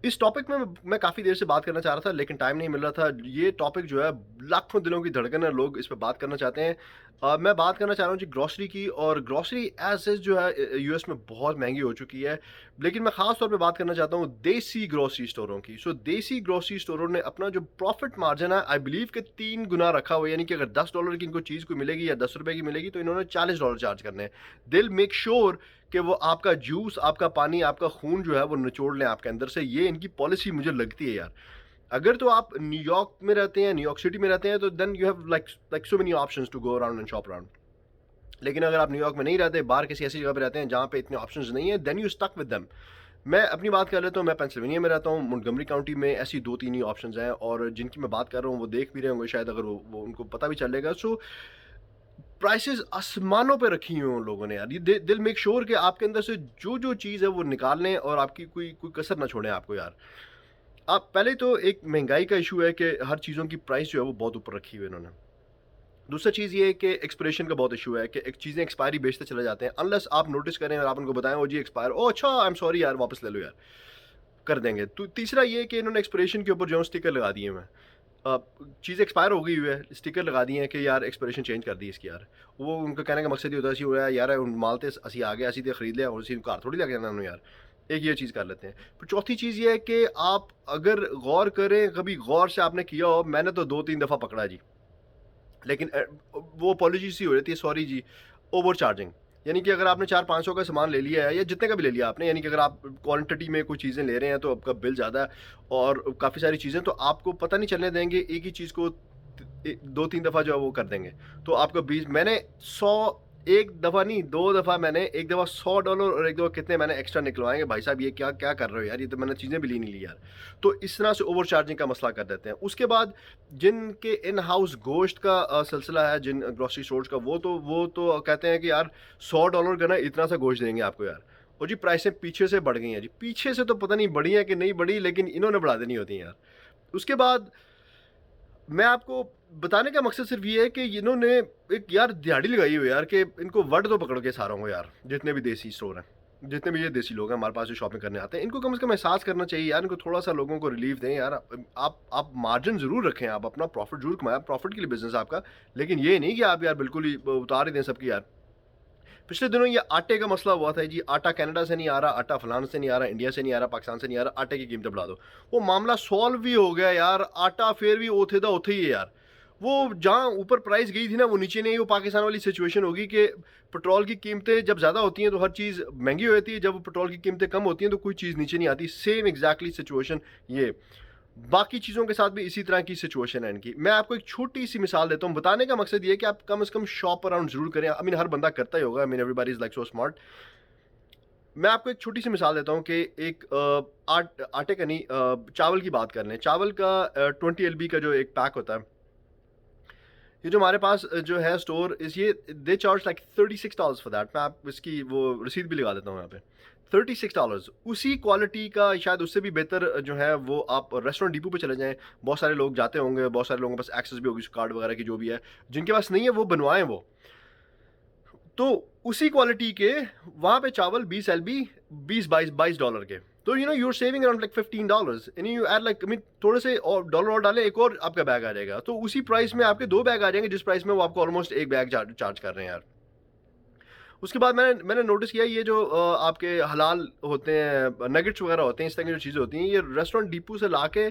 इस टॉपिक में मैं काफ़ी देर से बात करना चाह रहा था लेकिन टाइम नहीं मिल रहा था। ये टॉपिक जो है लाखों दिलों की धड़कन है, लोग इस पे बात करना चाहते हैं। मैं बात करना चाह रहा हूँ जी ग्रोसरी की, और ग्रोसरी एज़ सच जो है यूएस में बहुत महँगी हो चुकी है। लेकिन मैं ख़ास तौर पे बात करना चाहता हूँ देसी ग्रोसरी स्टोरों की। सो देसी ग्रोसरी स्टोरों ने अपना जो प्रॉफ़िट मार्जिन है आई बिलीव कि 3 गुना रखा हुआ है, यानी कि अगर $10 की इनको चीज़ कोई मिलेगी या ₹10 की मिलेगी तो इन्होंने $40 चार्ज करने हैं। दे विल मेक श्योर कि वो आपका जूस, आपका पानी, आपका खून जो है वो निचोड़ लें आपके अंदर से। ये इनकी पॉलिसी मुझे लगती है यार। अगर तो आप न्यूयॉर्क में रहते हैं, न्यूयॉर्क सिटी में रहते हैं, तो then you have like so many options to go around and shop around. लेकिन अगर आप न्यूयॉर्क में नहीं रहते, बाहर किसी ऐसी जगह पे रहते हैं जहाँ पे इतने ऑप्शंस नहीं है, then you stuck with them. मैं अपनी बात कर लेता हूँ, मैं पेंसिल्वेनिया में रहता हूँ, मोंटगोमरी काउंटी में ऐसी 2-3 ही ऑप्शंस हैं, और जिनकी मैं बात कर रहा हूँ वो देख भी रहे होंगे शायद, अगर वो उनको पता भी चलेगा। सो प्राइसेज़ आसमानों पे रखी हुई हैं उन लोगों ने यार। ये दे दे विल मेक श्योर कि आपके अंदर से जो-जो चीज़ है वो निकाल लें और आपकी कोई कोई कसर ना छोड़ें आपको यार। आप पहले तो एक महँगाई का इश्यू है कि हर चीज़ों की प्राइस जो है वो बहुत ऊपर रखी हुई है इन्होंने। दूसरा चीज़ ये है कि एक्सपिरेशन का बहुत इश्यू है कि एक चीज़ें एक्सपायरी बेचते चले जाते हैं। अनलेस आप नोटिस करें और आप उनको बताएँ, ओह जी एक्सपायर, ओह अच्छा आई एम सॉरी यार, वापस ले लो यार, कर देंगे। तो तीसरा ये है कि इन्होंने एक्सपिरेशन के ऊपर जो है स्टिकर लगा दिए हुए हैं। अ, चीज़ एक्सपायर हो गई हुई है, स्टिकर लगा दिए हैं कि यार एक्सपिरेशन चेंज कर दी इसकी यार। वो उनका कहने का मकसद ये होता है सी होया यार हुण माल ते असीं आ गए, असीं ते खरीद लिया, हुण असीं घर थोड़ी लैके जाना उन्होंने यार। एक ये चीज़ कर लेते हैं। फिर चौथी चीज़ ये है कि आप अगर गौर करें, कभी गौर से आपने किया हो, मैंने तो 2-3 दफ़ा पकड़ा जी। लेकिन वो अपॉलॉजी सी हो जाती है, सॉरी जी, ओवर चार्जिंग। यानी कि अगर आपने 4-500 का सामान ले लिया है या जितने का भी ले लिया आपने, यानी कि अगर आप क्वांटिटी में कोई चीज़ें ले रहे हैं तो आपका बिल ज़्यादा है और काफ़ी सारी चीज़ें, तो आपको पता नहीं चलने देंगे, एक ही चीज़ को 2-3 दफ़ा जो है वो कर देंगे। तो आपका 20, मैंने 100, 1 दफ़ा नहीं 2 दफ़ा, मैंने एक दफ़ा $100 और एक दफ़ा कितने मैंने एक्स्ट्रा निकलवाएँगे भाई साहब, ये क्या क्या कर रहे हो यार, ये तो मैंने चीज़ें भी ली नहीं ली यार। तो इस तरह से ओवर चार्जिंग का मसला कर देते हैं। उसके बाद जिनके इन हाउस गोश्त का सिलसिला है, जिन ग्रोसरी स्टोर्स का, वो तो कहते हैं कि यार $100 का ना इतना सा गोश्त देंगे आपको यार। और जी प्राइसें पीछे से बढ़ गई हैं जी। पीछे से तो पता नहीं बढ़ी हैं कि नहीं बढ़ी, लेकिन इन्होंने बढ़ा देनी होती हैं यार। उसके बाद मैं आपको बताने का मकसद सिर्फ़ ये है कि इन्होंने एक यार दिहाड़ी लगाई हुई है यार, कि इनको वर्ड दो पकड़ के सारों को यार, जितने भी देसी स्टोर हैं, जितने भी ये देसी लोग हैं हमारे पास जो शॉपिंग करने आते हैं, इनको कम से कम एहसास करना चाहिए यार, इनको थोड़ा-सा लोगों को रिलीफ़ दें यार। आप मार्जिन ज़रूर रखें, आप अपना प्रॉफ़िट ज़रूर कमाएँ, प्रॉफ़िट के लिए बिज़नेस है आपका, लेकिन ये नहीं कि आप यार बिल्कुल ही उतार ही दें सबकी यार। पिछले दिनों ये आटे का मसला हुआ था जी, आटा कनाडा से नहीं आ रहा, आटा फलाना से नहीं आ रहा, इंडिया से नहीं आ रहा, पाकिस्तान से नहीं आ रहा, आटे की कीमतें बढ़ा दो। वो मामला सॉल्व भी हो गया यार, आटा फिर भी ओथे दा ओथे ही है यार। वो जहाँ ऊपर प्राइस गई थी ना, वो नीचे नहीं, वो पाकिस्तान वाली सिचुएशन होगी कि पेट्रोल की कीमतें जब ज़्यादा होती हैं तो हर चीज़ महँगी हो जाती है, जब पेट्रोल की कीमतें कम होती हैं तो कोई चीज़ नीचे नहीं आती। सेम एग्ज़ैक्टली सिचुएशन ये। बाकी चीज़ों के साथ भी इसी तरह की सिचुएशन है इनकी। मैं आपको एक छोटी-सी मिसाल देता हूँ, बताने का मकसद ये है कि आप कम से कम शॉप अराउंड ज़रूर करें। आई मीन हर बंदा करता ही होगा, I mean everybody is like so smart. मैं आपको एक छोटी-सी मिसाल देता हूँ कि एक आटे का नहीं, चावल की बात कर लें। चावल का 20 एलबी का जो एक पैक होता है, ये जो हमारे पास जो है स्टोर इस ये they charge like $36 for that. मैं आप इसकी वो रसीद भी लगा देता हूँ यहाँ पे। $36 उसी क्वालिटी का, शायद उससे भी बेहतर जो है वो आप रेस्टोरेंट डिपो पे चले जाएँ, बहुत सारे लोग जाते होंगे, बहुत सारे लोगों के पास एक्सेस भी होगी उस कार्ड वगैरह की जो भी है। जिनके पास नहीं है वो बनवाएँ वो। तो उसी क्वालिटी के वहाँ पे चावल 20 एलबी, 20-22 डॉलर के। तो you are saving around like $15 and you add like, I mean थोड़े से और डॉलर और डालें, एक और आपका बैग आ जाएगा। तो उसी प्राइस में आपके 2 बैग आ जाएँगे, जिस प्राइस में वो आपको ऑलमोस्ट 1 बैग चार्ज कर रहे हैं यार। उसके बाद मैंने नोटिस किया, ये जो आपके हलाल होते हैं, नगेट्स वगैरह होते हैं, इस तरह की जो चीज़ें होती हैं, ये रेस्टोरेंट डिपो से लाके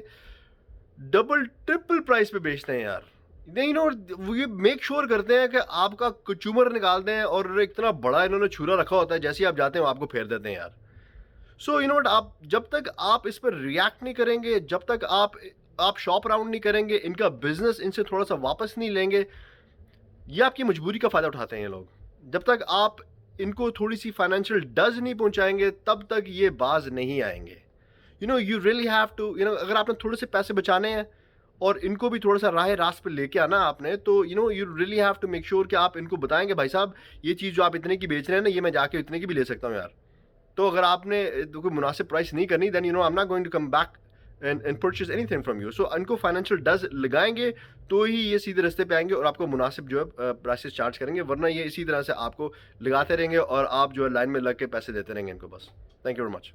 डबल ट्रिपल प्राइस पे बेचते हैं यार। नहीं नो, वो ये मेक श्योर करते हैं कि आपका कचूमर निकालते हैं, और इतना बड़ा इन्होंने छुरा रखा होता है, जैसे ही आप जाते हैं वो आपको फेर देते हैं यार। सो यू नो व्हाट, आप जब तक आप इस पर रिएक्ट नहीं करेंगे, जब तक आप शॉप अराउंड नहीं करेंगे, इनका बिजनेस इनसे थोड़ा सा वापस नहीं लेंगे, ये आपकी मजबूरी का फ़ायदा उठाते हैं ये लोग। जब तक आप इनको थोड़ी-सी फाइनेंशियल डज़ नहीं पहुँचाएँगे, तब तक ये बाज़ नहीं आएँगे। यू रियली हैव टू, अगर आपने थोड़े से पैसे बचाने हैं और इनको भी थोड़ा-सा राह रास्त पे लेके आना है आपने, तो you really have to make sure कि आप इनको बताएँगे, भाई साहब ये चीज़ जो आप इतने की बेच रहे हैं ना, ये मैं जाके इतने की भी ले सकता हूँ यार। तो अगर आपने तो कोई मुनासिब प्राइस नहीं करनी, then I am not going to come back and purchase anything from you. So इनको फाइनेंशियल डज़ लगाएँगे, तो ही ये सीधे रास्ते पे आएँगे और आपको मुनासिब जो है प्राइसेज़ चार्ज करेंगे, वरना ये इसी तरह से आपको लगाते रहेंगे और आप जो है लाइन में लग के पैसे देते रहेंगे इनको बस। Thank you very much.